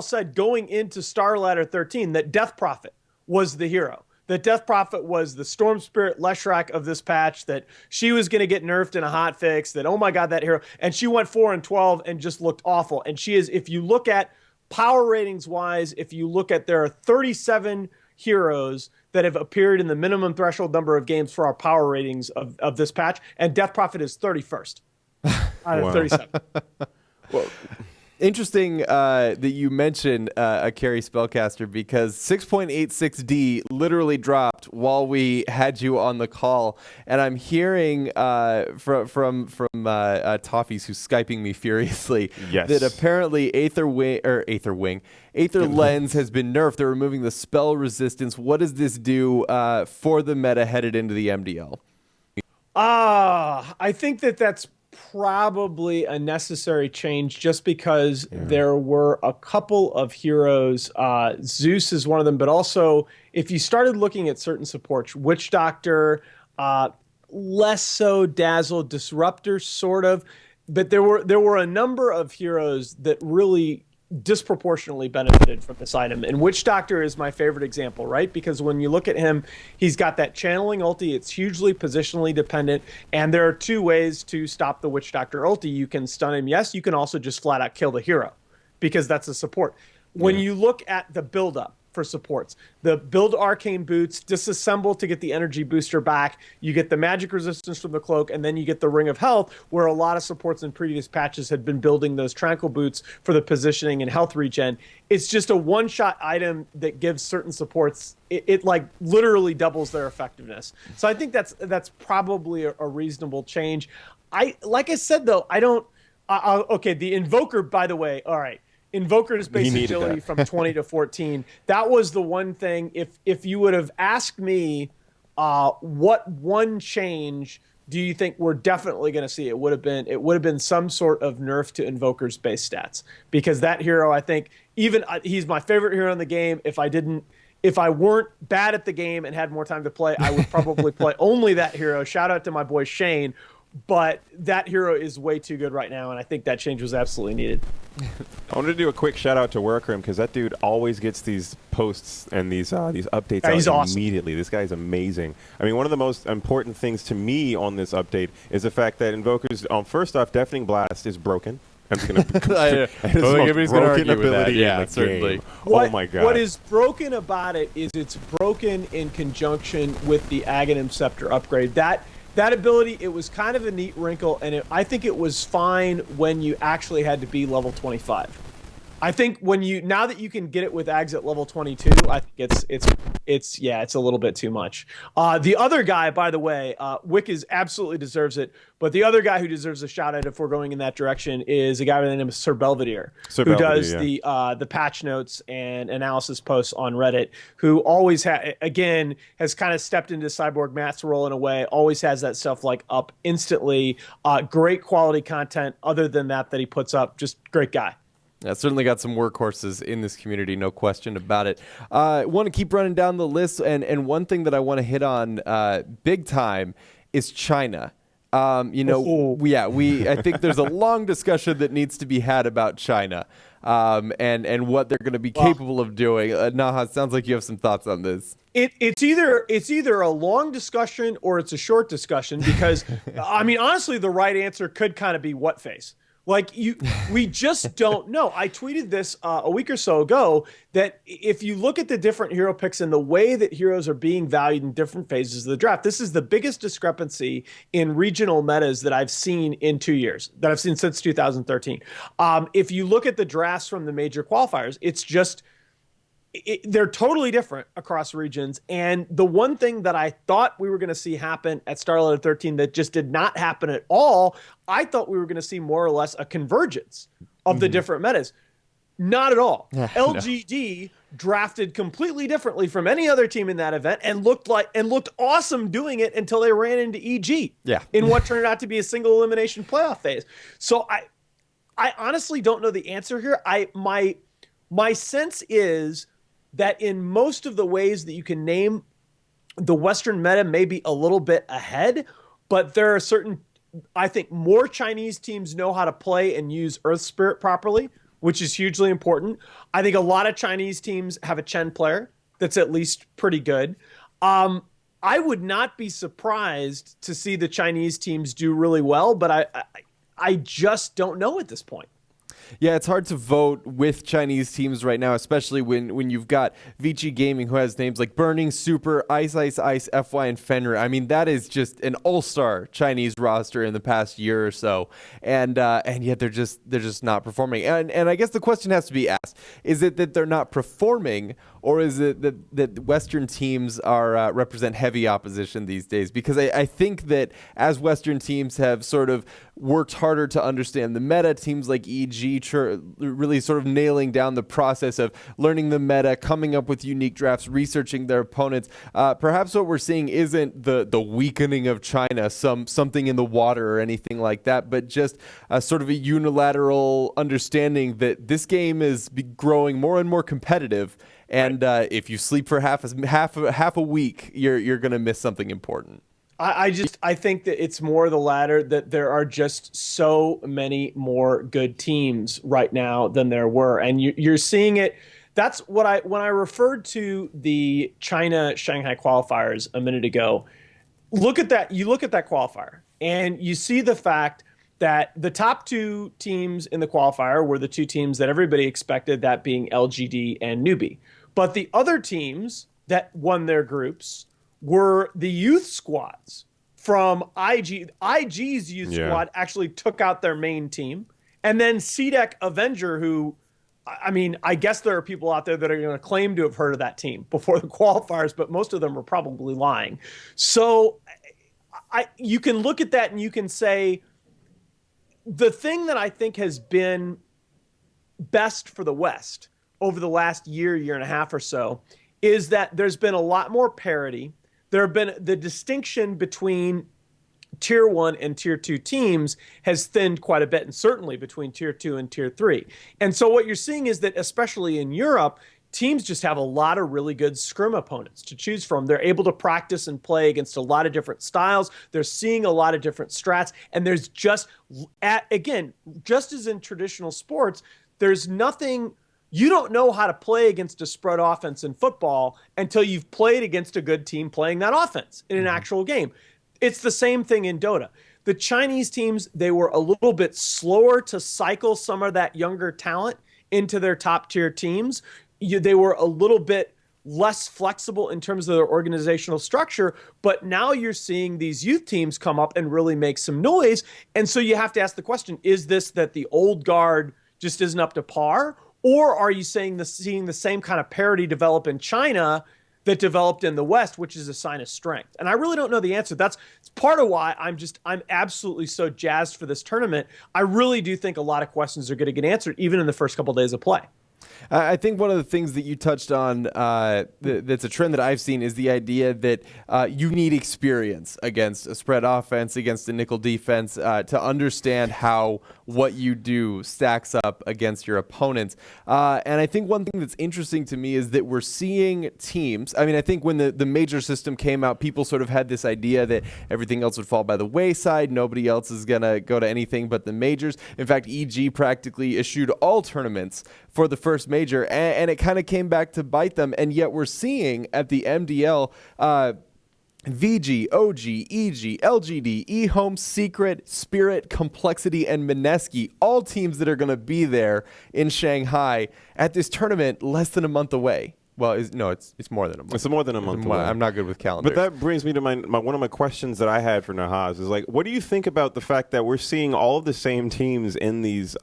said going into Star Ladder 13 that Death Prophet was the hero. That Death Prophet was the Storm Spirit Leshrac of this patch, that she was going to get nerfed in a hot fix, that, oh my God, that hero. And she went 4-12 and just looked awful. And she is, if you look at power ratings wise, if you look at, there are 37 heroes that have appeared in the minimum threshold number of games for our power ratings of this patch, and Death Prophet is 31st out of 37. Well, interesting that you mentioned a carry spellcaster, because 6.86D literally dropped while we had you on the call, and I'm hearing from Toffees, who's Skyping me furiously, that apparently Aether Lens has been nerfed. They're removing the spell resistance. What does this do for the meta headed into the MDL? I think that's probably a necessary change, just because there were a couple of heroes. Zeus is one of them, but also if you started looking at certain supports, Witch Doctor, less so Dazzle, Disruptor, sort of, but there were a number of heroes that really disproportionately benefited from this item. And Witch Doctor is my favorite example, right? Because when you look at him, he's got that channeling ulti. It's hugely positionally dependent. And there are 2 ways to stop the Witch Doctor ulti. You can stun him. Yes, you can also just flat out kill the hero, because that's a support. When you look at the buildup, for supports. The build arcane boots, disassemble to get the energy booster back. You get the magic resistance from the cloak, and then you get the ring of health, where a lot of supports in previous patches had been building those tranquil boots for the positioning and health regen. It's just a one-shot item that gives certain supports, it like literally doubles their effectiveness. So I think that's probably a reasonable change. Like I said though, I don't. Okay, the Invoker, by the way. All right. Invoker's base agility from 20 to 14. That was the one thing. If you would have asked me what one change do you think we're definitely going to see, it would have been some sort of nerf to Invoker's base stats, because that hero, I think, even he's my favorite hero in the game. If I weren't bad at the game and had more time to play, I would probably play only that hero. Shout out to my boy Shane. But that hero is way too good right now, and I think that change was absolutely needed. I wanted to do a quick shout out to Workroom, because that dude always gets these posts and these updates out awesome. Immediately. This guy's amazing. I mean, one of the most important things to me on this update is the fact that Invoker's, first off, Deafening Blast is broken. It's going to everybody's going to argue with that. Yeah, certainly. Oh my god. What is broken about it is it's broken in conjunction with the Aghanim Scepter upgrade. That ability, it was kind of a neat wrinkle, and I think it was fine when you actually had to be level 25. I think now that you can get it with Ags at level 22, I think it's a little bit too much. The other guy, by the way, Wick absolutely deserves it, but the other guy who deserves a shout out if we're going in that direction is a guy by the name of Sir Belvedere, who does the patch notes and analysis posts on Reddit, who always has kind of stepped into Cyborg Matt's role in a way, always has that stuff like up instantly. Great quality content other than that he puts up. Just great guy. Yeah, certainly got some workhorses in this community, no question about it. I want to keep running down the list, and one thing that I want to hit on big time is China. I think there's a long discussion that needs to be had about China and what they're going to be capable of doing. Nahaz, sounds like you have some thoughts on this. It's either a long discussion or it's a short discussion, because I mean, honestly, the right answer could kind of be what face. We just don't know. I tweeted this a week or so ago that if you look at the different hero picks and the way that heroes are being valued in different phases of the draft, this is the biggest discrepancy in regional metas that I've seen in 2 years, that I've seen since 2013. If you look at the drafts from the major qualifiers, it's just they're totally different across regions. And the one thing that I thought we were going to see happen at Starlight 13 that just did not happen at all, I thought we were going to see more or less a convergence of the different metas. Not at all. LGD drafted completely differently from any other team in that event and looked awesome doing it until they ran into EG in what turned out to be a single elimination playoff phase. So I honestly don't know the answer here. My sense is that in most of the ways that you can name, the Western meta may be a little bit ahead, but there are certain, I think more Chinese teams know how to play and use Earth Spirit properly, which is hugely important. I think a lot of Chinese teams have a Chen player that's at least pretty good. I would not be surprised to see the Chinese teams do really well, but I just don't know at this point. Yeah, it's hard to vote with Chinese teams right now, especially when you've got Vici Gaming, who has names like Burning, Super, Ice, FY, and Fenrir. I mean, that is just an all-star Chinese roster in the past year or so, and yet they're just not performing. And I guess the question has to be asked: is it that they're not performing, or is it that Western teams are represent heavy opposition these days? Because I think that as Western teams have sort of worked harder to understand the meta, teams like EG really sort of nailing down the process of learning the meta, coming up with unique drafts, researching their opponents. Perhaps what we're seeing isn't the weakening of China, something in the water or anything like that, but just sort of a unilateral understanding that this game is growing more and more competitive. And if you sleep for half a week, you're going to miss something important. I think that it's more the latter, that there are just so many more good teams right now than there were. And you're seeing it. That's when I referred to the China Shanghai qualifiers a minute ago. Look at that. You look at that qualifier and you see the fact that the top two teams in the qualifier were the two teams that everybody expected, that being LGD and Newbie. But the other teams that won their groups were the youth squads from IG. IG's youth squad actually took out their main team. And then CDEC Avenger, who, I mean, I guess there are people out there that are going to claim to have heard of that team before the qualifiers, but most of them are probably lying. So you can look at that and you can say, the thing that I think has been best for the West over the last year and a half or so is that there's been a lot more parity. There have been the distinction between Tier 1 and Tier 2 teams has thinned quite a bit, and certainly between Tier 2 and Tier 3. And so what you're seeing is that, especially in Europe, teams just have a lot of really good scrim opponents to choose from. They're able to practice and play against a lot of different styles. They're seeing a lot of different strats. And there's just, again, just as in traditional sports, there's nothing, you don't know how to play against a spread offense in football until you've played against a good team playing that offense in an actual game. It's the same thing in Dota. The Chinese teams, they were a little bit slower to cycle some of that younger talent into their top tier teams. They were a little bit less flexible in terms of their organizational structure, but now you're seeing these youth teams come up and really make some noise. And so you have to ask the question, is this that the old guard just isn't up to par? Or are you seeing the same kind of parity develop in China that developed in the West, which is a sign of strength? And I really don't know the answer. That's part of why I'm absolutely so jazzed for this tournament. I really do think a lot of questions are going to get answered even in the first couple of days of play. I think one of the things that you touched on that's a trend that I've seen is the idea that you need experience against a spread offense, against a nickel defense, to understand how what you do stacks up against your opponents. And I think one thing that's interesting to me is that we're seeing teams. I mean, I think when the major system came out, people sort of had this idea that everything else would fall by the wayside. Nobody else is going to go to anything but the majors. In fact, EG practically issued all tournaments for the first major, and it kind of came back to bite them. And yet we're seeing at the MDL, VG, OG, EG, LGD, eHome, Secret, Spirit, Complexity, and Mineski, all teams that are going to be there in Shanghai at this tournament less than a month away. Well, it's more than a month. It's more than a month away. I'm not good with calendars. But that brings me to one of my questions that I had for Nahaz is like, what do you think about the fact that we're seeing all of the same teams in these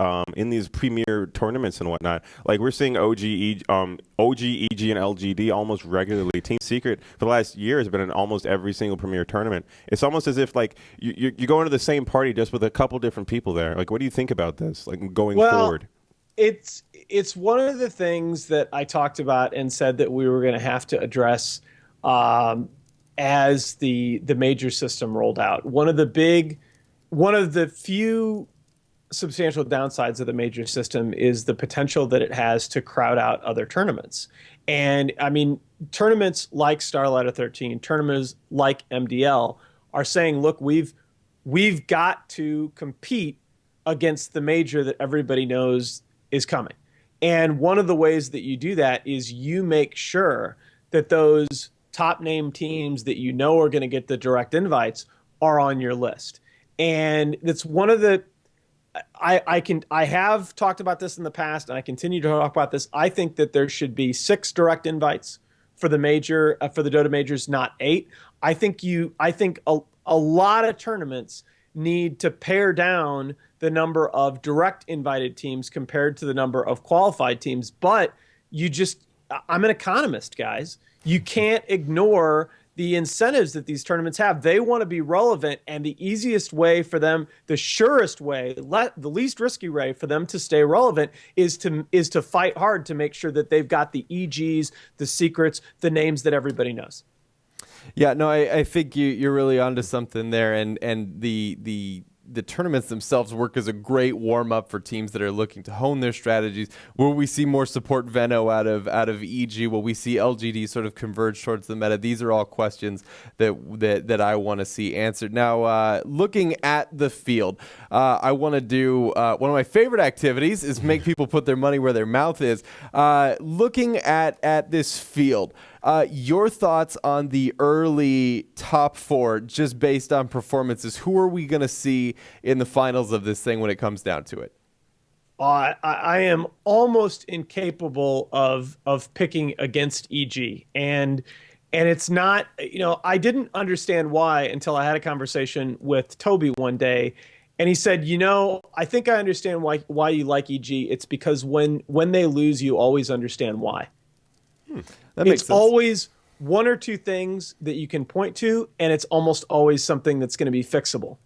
premier tournaments and whatnot? Like we're seeing OG, EG, and LGD almost regularly. Team Secret for the last year has been in almost every single premier tournament. It's almost as if like you go into the same party just with a couple different people there. Like, what do you think about this? Like going forward. It's one of the things that I talked about and said that we were going to have to address as the major system rolled out. One of the few substantial downsides of the major system is the potential that it has to crowd out other tournaments. And I mean, tournaments like Starlight of 13, tournaments like MDL are saying, look, we've got to compete against the major that everybody knows is coming. And one of the ways that you do that is you make sure that those top name teams that you know are going to get the direct invites are on your list. And it's one of the I have talked about this in the past and I continue to talk about this. I think that there should be 6 direct invites for the major for the Dota majors, not 8. I think a lot of tournaments need to pare down the number of direct invited teams compared to the number of qualified teams. But I'm an economist, guys. You can't ignore the incentives that these tournaments have. They want to be relevant, and the easiest way for them, the surest way, the least risky way for them to stay relevant is to fight hard to make sure that they've got the EGs, the secrets, the names that everybody knows. Yeah, no, I think you're really onto something there, and the tournaments themselves work as a great warm-up for teams that are looking to hone their strategies. Will we see more support Venno out of EG? Will we see LGD sort of converge towards the meta? These are all questions that I want to see answered. Now, looking at the field, I want to do one of my favorite activities is make people put their money where their mouth is. Looking at this field, your thoughts on the early top 4 just based on performances. Who are we going to see in the finals of this thing when it comes down to it? I am almost incapable of picking against EG, and it's not, I didn't understand why until I had a conversation with Toby one day, and he said, I think I understand why you like EG. It's because when they lose, you always understand why. That makes It's sense. always one or two things that you can point to, and it's almost always something that's going to be fixable.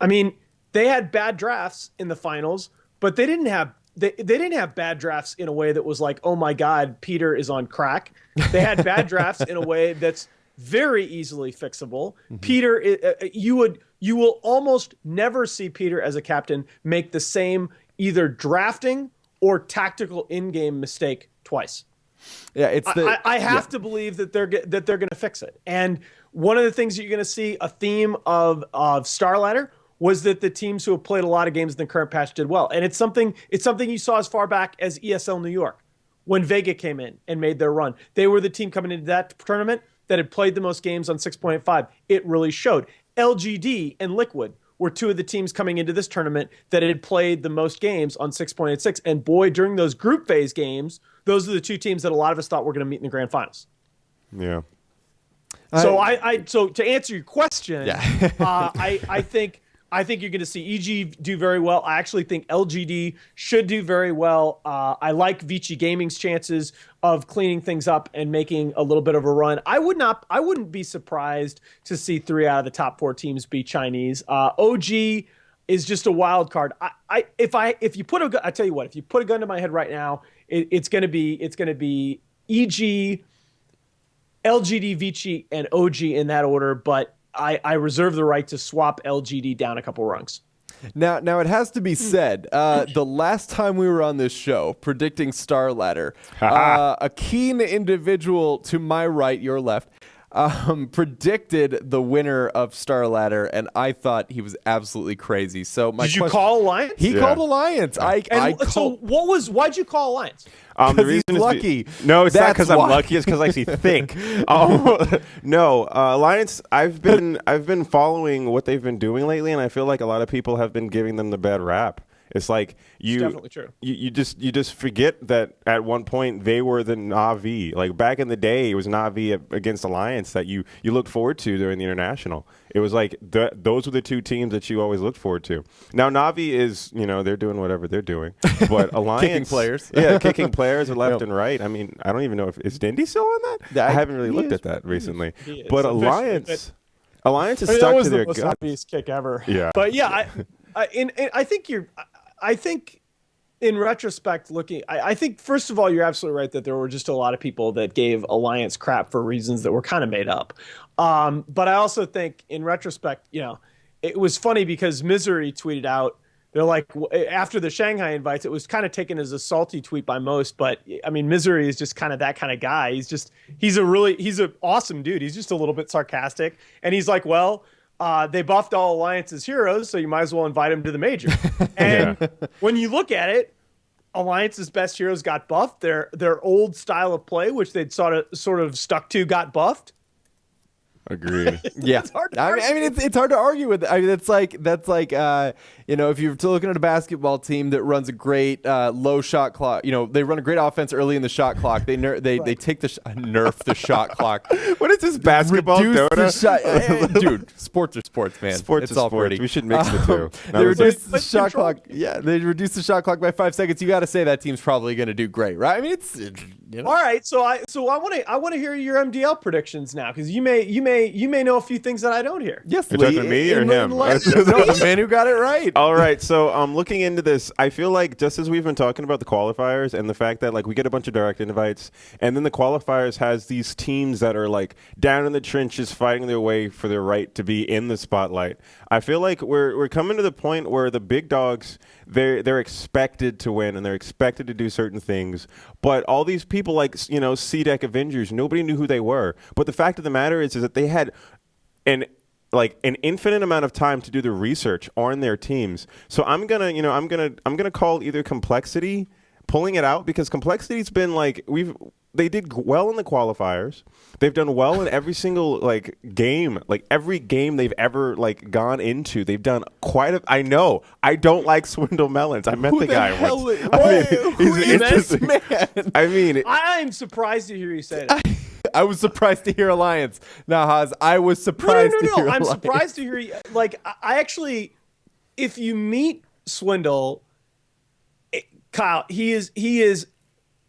I mean, they had bad drafts in the finals, but they didn't have bad drafts in a way that was like, oh my God, Peter is on crack. They had bad drafts in a way that's very easily fixable. Mm-hmm. Peter, you will almost never see Peter as a captain make the same either drafting or tactical in-game mistake twice. Yeah, it's I have to believe that they're going to fix it. And one of the things that you're going to see, a theme of Star Ladder, was that the teams who have played a lot of games in the current patch did well. And it's something you saw as far back as ESL New York when Vega came in and made their run. They were the team coming into that tournament that had played the most games on 6.5. It really showed. LGD and Liquid were two of the teams coming into this tournament that had played the most games on 6.86. And boy, during those group phase games, those are the two teams that a lot of us thought were going to meet in the grand finals. Yeah. So to answer your question, Yeah. I think you're going to see EG do very well. I actually think LGD should do very well. I like Vici Gaming's chances of cleaning things up and making a little bit of a run. I wouldn't be surprised to see 3 out of the top 4 teams be Chinese. OG is just a wild card. I tell you what, if you put a gun to my head right now, it's going to be EG, LGD, Vici, and OG in that order, but I reserve the right to swap LGD down a couple rungs. Now it has to be said, the last time we were on this show predicting Star Ladder, a keen individual to my right, your left, predicted the winner of Star Ladder, and I thought he was absolutely crazy. So Did you call Alliance? He called Alliance. Why'd you call Alliance? The reason he's lucky. No, it's not That's because I'm why. lucky. It's because I actually think. No, Alliance. I've been following what they've been doing lately, and I feel like a lot of people have been giving them the bad rap. It's like It's definitely true. You just forget that at one point they were the Na'Vi. Like back in the day, it was Na'Vi against Alliance that you looked forward to during the international. It was like those were the two teams that you always looked forward to. Now Na'Vi is they're doing whatever they're doing, but Alliance Kicking players. kicking players left and right. I mean, I don't even know if is Dindy still on that. Yeah, I haven't really he looked is. at that recently. He is. But Officially, Alliance is that stuck was to the their most guts. obvious kick ever. Yeah. But yeah, I think in retrospect, I think first of all, you're absolutely right that there were just a lot of people that gave Alliance crap for reasons that were kind of made up. But I also think in retrospect, it was funny because Misery tweeted out, they're like, after the Shanghai invites, it was kind of taken as a salty tweet by most, but I mean, Misery is just kind of that kind of guy. He's an awesome dude. He's just a little bit sarcastic. And he's like, well, they buffed all Alliance's heroes, so you might as well invite him to the major. And when you look at it, Alliance's best heroes got buffed. Their old style of play, which they'd sort of stuck to, got buffed. Agreed. Yeah, It's hard to I mean, it's hard to argue with. I mean, that's like if you're looking at a basketball team that runs a great low shot clock, they run a great offense early in the shot clock. They take nerf the shot clock. What is this basketball Reduce the Dota? dude, sports are sports, man. Sports it's is all sports. pretty. We should mix the two. They reduced the Let's shot control. clock. Yeah, they reduced the shot clock by 5 seconds. You got to say that team's probably going to do great, right? I mean, it's All right, so I want to hear your MDL predictions now, because you may know a few things that I don't hear. Yes, You're talking to me or him? No, the man who got it right. All right, so looking into this, I feel like just as we've been talking about the qualifiers and the fact that like we get a bunch of direct invites, and then the qualifiers has these teams that are like down in the trenches fighting their way for their right to be in the spotlight. I feel like we're coming to the point where the big dogs they're expected to win and they're expected to do certain things, but all these people like C-Deck Avengers, nobody knew who they were. But the fact of the matter is that they had an infinite amount of time to do the research on their teams. So I'm gonna call either Complexity pulling it out, because Complexity's been like they did well in the qualifiers. They've done well in every single game, every game they've ever gone into. They've done quite a. I know. I don't like Swindle Melons. I met the guy once. Who is this man? I mean, I'm surprised to hear you say that. I was surprised to hear Alliance. Nahaz, I was surprised to hear I'm Alliance. surprised to hear you. I actually, if you meet Swindle, Kyle, he is.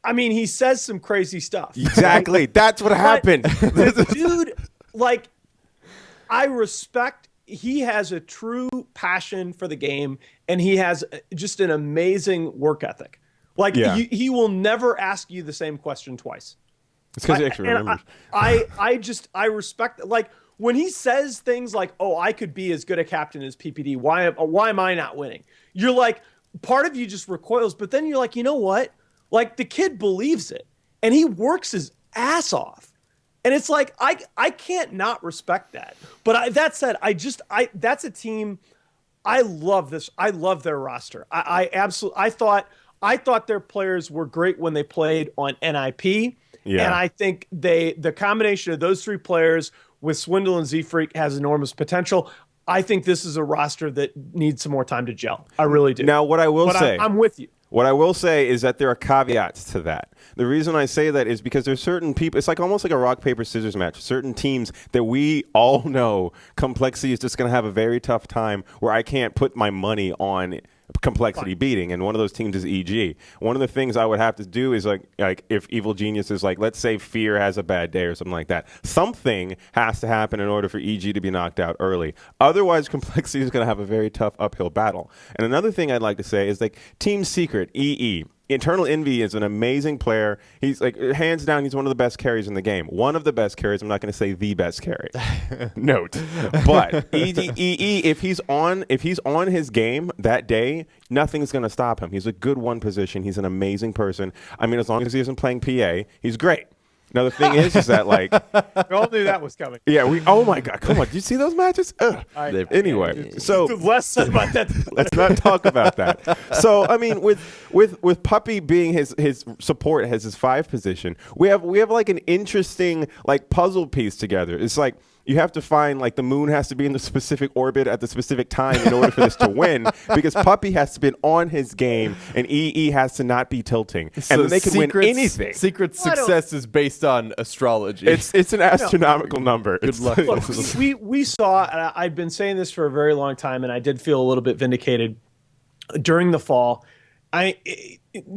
I mean, he says some crazy stuff. exactly. That's what happened. The dude, I respect. He has a true passion for the game, and he has just an amazing work ethic. He will never ask you the same question twice. It's because he actually remembers. I respect when he says things like, "Oh, I could be as good a captain as PPD. Why am I not winning?" You're like, part of you just recoils, but then you're like, you know what? The kid believes it, and he works his ass off, and it's I can't not respect that. But that said, that's a team. I love this. I love their roster. I absolutely. I thought their players were great when they played on NIP. Yeah. And I think the combination of those three players with Swindle and Z-Freak has enormous potential. I think this is a roster that needs some more time to gel. I really do. Now, what I will say, I'm with you. What I will say is that there are caveats to that. The reason I say that is because there's certain people, it's almost like a rock, paper, scissors match. Certain teams that we all know Complexity is just going to have a very tough time where I can't put my money on Complexity beating, and one of those teams is EG. One of the things I would have to do is if Evil Genius is let's say Fear has a bad day or something like that, something has to happen in order for EG to be knocked out early. Otherwise, Complexity is going to have a very tough uphill battle. And another thing I'd like to say is Team Secret, EE. Eternal Envy is an amazing player. He's hands down, he's one of the best carries in the game. One of the best carries. I'm not going to say the best carry. Note. But EE, if he's on his game that day, nothing's going to stop him. He's a good one position. He's an amazing person. I mean, as long as he isn't playing PA, he's great. Now the thing is that we all knew that was coming. Yeah, oh my God, come on! Did you see those matches? Anyway, so less said about that. Let's not talk about that. So I mean, with Puppy being his support as his 5 position, we have an interesting puzzle piece together. It's you have to find the moon has to be in the specific orbit at the specific time in order for this to win, because Puppy has to be on his game and EE has to not be tilting, and then they can win anything. Secret success is based on astrology. It's an astronomical number. Good luck. Look, we saw, and I've been saying this for a very long time, and I did feel a little bit vindicated during the fall.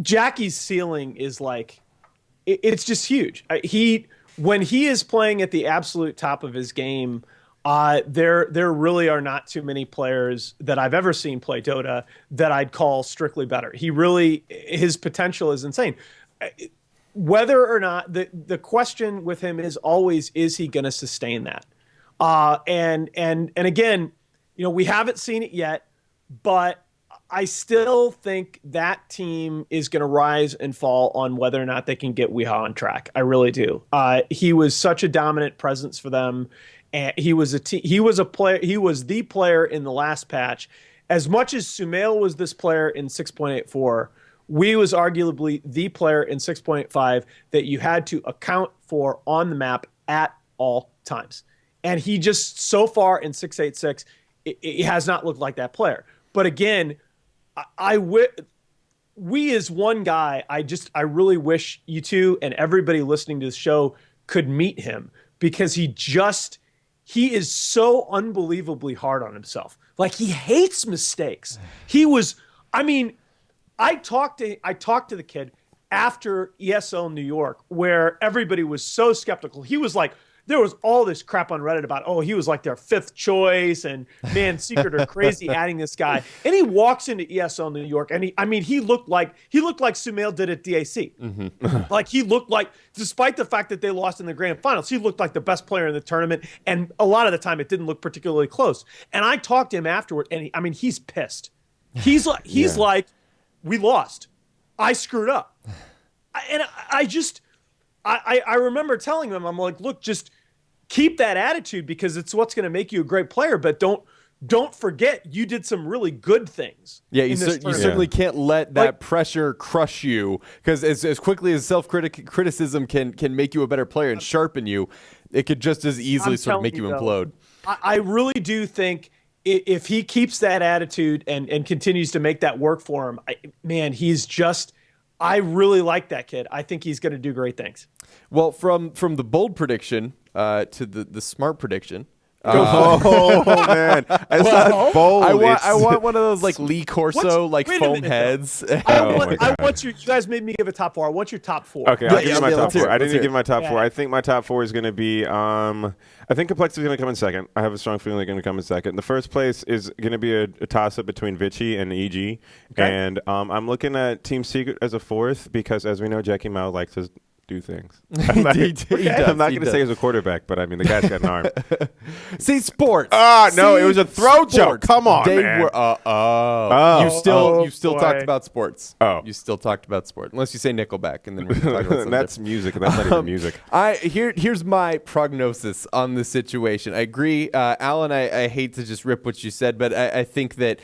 Jackie's ceiling is it's just huge. When he is playing at the absolute top of his game, there really are not too many players that I've ever seen play Dota that I'd call strictly better. His potential is insane. Whether or not the question with him is always, is he going to sustain that? And again, we haven't seen it yet, but I still think that team is going to rise and fall on whether or not they can get Weehaw on track. I really do. He was such a dominant presence for them, and he was a player. He was the player in the last patch. As much as Sumail was this player in 6.84, Wee was arguably the player in 6.5 that you had to account for on the map at all times. And he just so far in 6.86, it has not looked like that player. But again, Wee is one guy. I really wish you two and everybody listening to the show could meet him, because he is so unbelievably hard on himself. He hates mistakes. I talked to the kid after ESL New York, where everybody was so skeptical. He was there was all this crap on Reddit about, he was their 5th choice, and man, Secret are crazy adding this guy. And he walks into ESL New York, and he looked like Sumail did at DAC. Mm-hmm. He looked despite the fact that they lost in the grand finals, he looked like the best player in the tournament. And a lot of the time, it didn't look particularly close. And I talked to him afterward, and he's pissed. He's like, we lost. I screwed up. And I remember telling him, I'm like, look, just keep that attitude, because it's what's going to make you a great player, but don't don't forget you did some really good things. Yeah, you in this tournament. certainly can't let that pressure crush you, because as quickly as self-criticism can make you a better player and sharpen you, it could just as easily I'm sort of make you telling implode. I really do think if he keeps that attitude and continues to make that work for him, I really like that kid. I think he's going to do great things. Well, from the bold prediction to the smart prediction. Oh man, it's not bold. I want one of those like Lee Corso wait a foam minute, heads. I want you guys made me give a top 4. I want your top 4. Okay, I'll give you my top let's hear 4. it, I didn't let's hear give it. my top 4. Yeah. I think my top 4 is going to be. I think Complexity is going to come in second. I have a strong feeling they're going to come in second. The first place is going to be a toss up between Vichy and EG, and I'm looking at Team Secret as a fourth because, as we know, Jackie Mao likes to do things. I'm not going to say he's a quarterback, but I mean the guy's got an arm. See, sports. No, See, it was a throw joke. Come on, they man. Were, you still boy. talked about sports. Oh. You still talked about sport, unless you say Nickelback, and then we can talk about something That's different. music. That's not even music. Here's my prognosis on the situation. I agree, Alan. I hate to just rip what you said, but I think that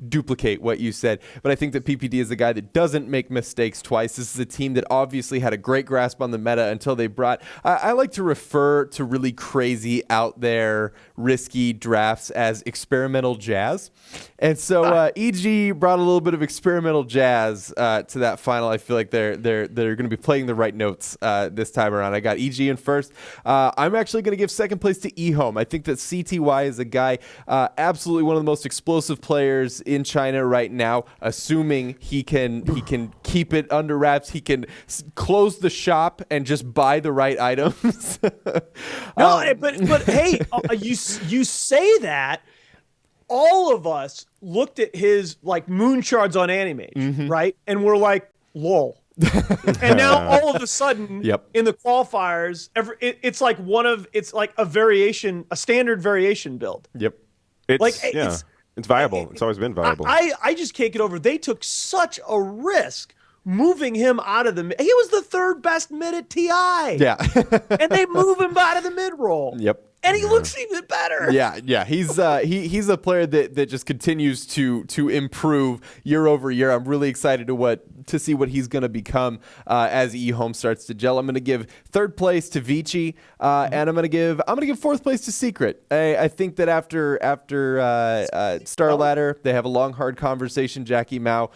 duplicate what you said. But I think that PPD is a guy that doesn't make mistakes twice. This is a team that obviously had a great grasp on the meta until they brought. I like to refer to really crazy, out there, risky drafts as experimental jazz, and so EG brought a little bit of experimental jazz to that final. I feel like they're going to be playing the right notes this time around. I got EG in first. I'm actually going to give second place to eHome. I think that CTY is a guy, absolutely one of the most explosive players in China right now. Assuming he can keep it under wraps, he can close the shop and just buy the right items. No, but hey, you say that. All of us looked at his like moon shards on Animage, right? And we're like, lol. And now all of a sudden, in the qualifiers, it's like a variation, a standard variation build. Yep. It's viable. It's always been viable. I just can't get over. They took such a risk moving him out of the mid. He was the third best mid at TI. Yeah. And they move him out of the mid roll. Yep. And he looks even better. Yeah. He's a player that just continues to improve year over year. I'm really excited to see what he's going to become as eHome starts to gel. I'm going to give third place to Vici, and I'm going to give fourth place to Secret. I think that after Star Ladder, they have a long, hard conversation. Jackie Mao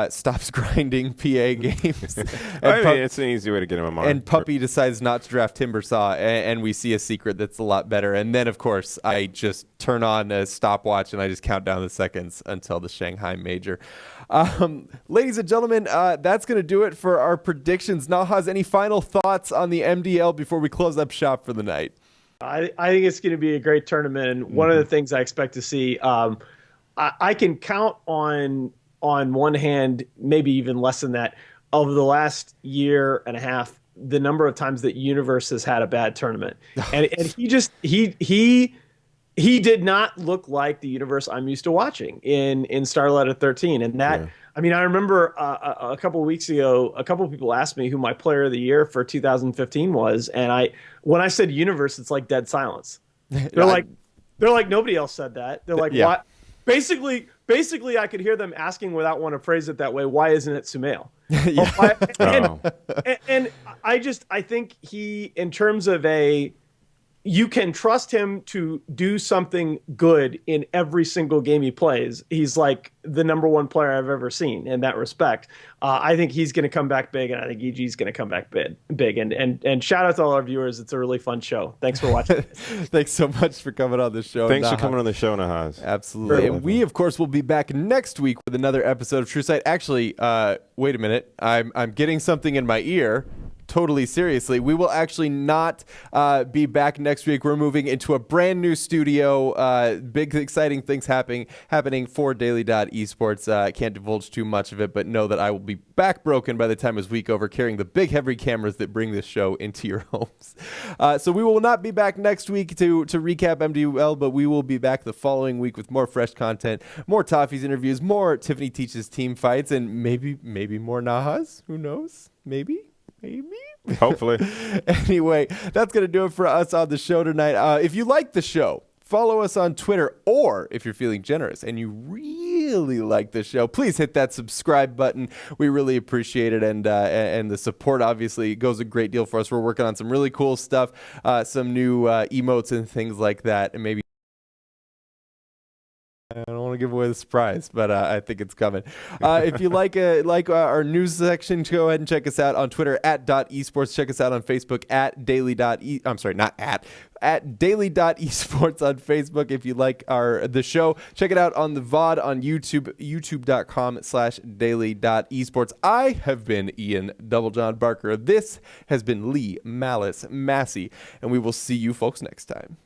stops grinding PA games. It's an easy way to get him a mark. And Puppy decides not to draft Timbersaw, and we see a Secret that's a lot better. And then, of course, I just turn on a stopwatch and I just count down the seconds until the Shanghai Major. Ladies and gentlemen, that's going to do it for our predictions. Nahaz, any final thoughts on the MDL before we close up shop for the night? I think it's going to be a great tournament. And one of the things I expect to see, I can count on one hand, maybe even less than that, over the last year and a half, the number of times that Universe has had a bad tournament. And he did not look like the Universe I'm used to watching in Starlight at 13. And that, I mean, I remember a couple of weeks ago, a couple of people asked me who my player of the year for 2015 was. And when I said Universe, it's like dead silence. They're like, nobody else said that. They're like, what? Basically, I could hear them asking without wanting to phrase it that way. Why isn't it Sumail? And I think he, in terms of you can trust him to do something good in every single game he plays. He's like the number one player I've ever seen in that respect. I think he's going to come back big, and I think EG's going to come back big. And shout out to all our viewers. It's a really fun show. Thanks for watching. Thanks so much for coming on the show. Thanks for coming on the show, Nahaz. Absolutely. And we, of course, will be back next week with another episode of True Sight. Actually, wait a minute. I'm getting something in my ear. Totally seriously, we will actually not be back next week. We're moving into a brand new studio. Big exciting things happening for Daily.Esports. Can't divulge too much of it, but know that I will be back broken by the time it's week over, carrying the big heavy cameras that bring this show into your homes. So we will not be back next week to recap MDL, but we will be back the following week with more fresh content, more Toffees interviews, more Tiffany Teaches team fights, and maybe more Nahaz. Who knows? Maybe. Hopefully. Anyway, that's going to do it for us on the show tonight. If you like the show, follow us on Twitter, or if you're feeling generous and you really like the show, please hit that subscribe button. We really appreciate it, and the support obviously goes a great deal for us. We're working on some really cool stuff, some new emotes and things like that, and maybe I don't want to give away the surprise, but I think it's coming. If you like our news section, go ahead and check us out on Twitter @esports. Check us out on Facebook at daily.esports on Facebook. If you like the show, check it out on the VOD on YouTube, youtube.com/daily.esports. I have been Ian Double John Barker. This has been Lee Malice Massey, and we will see you folks next time.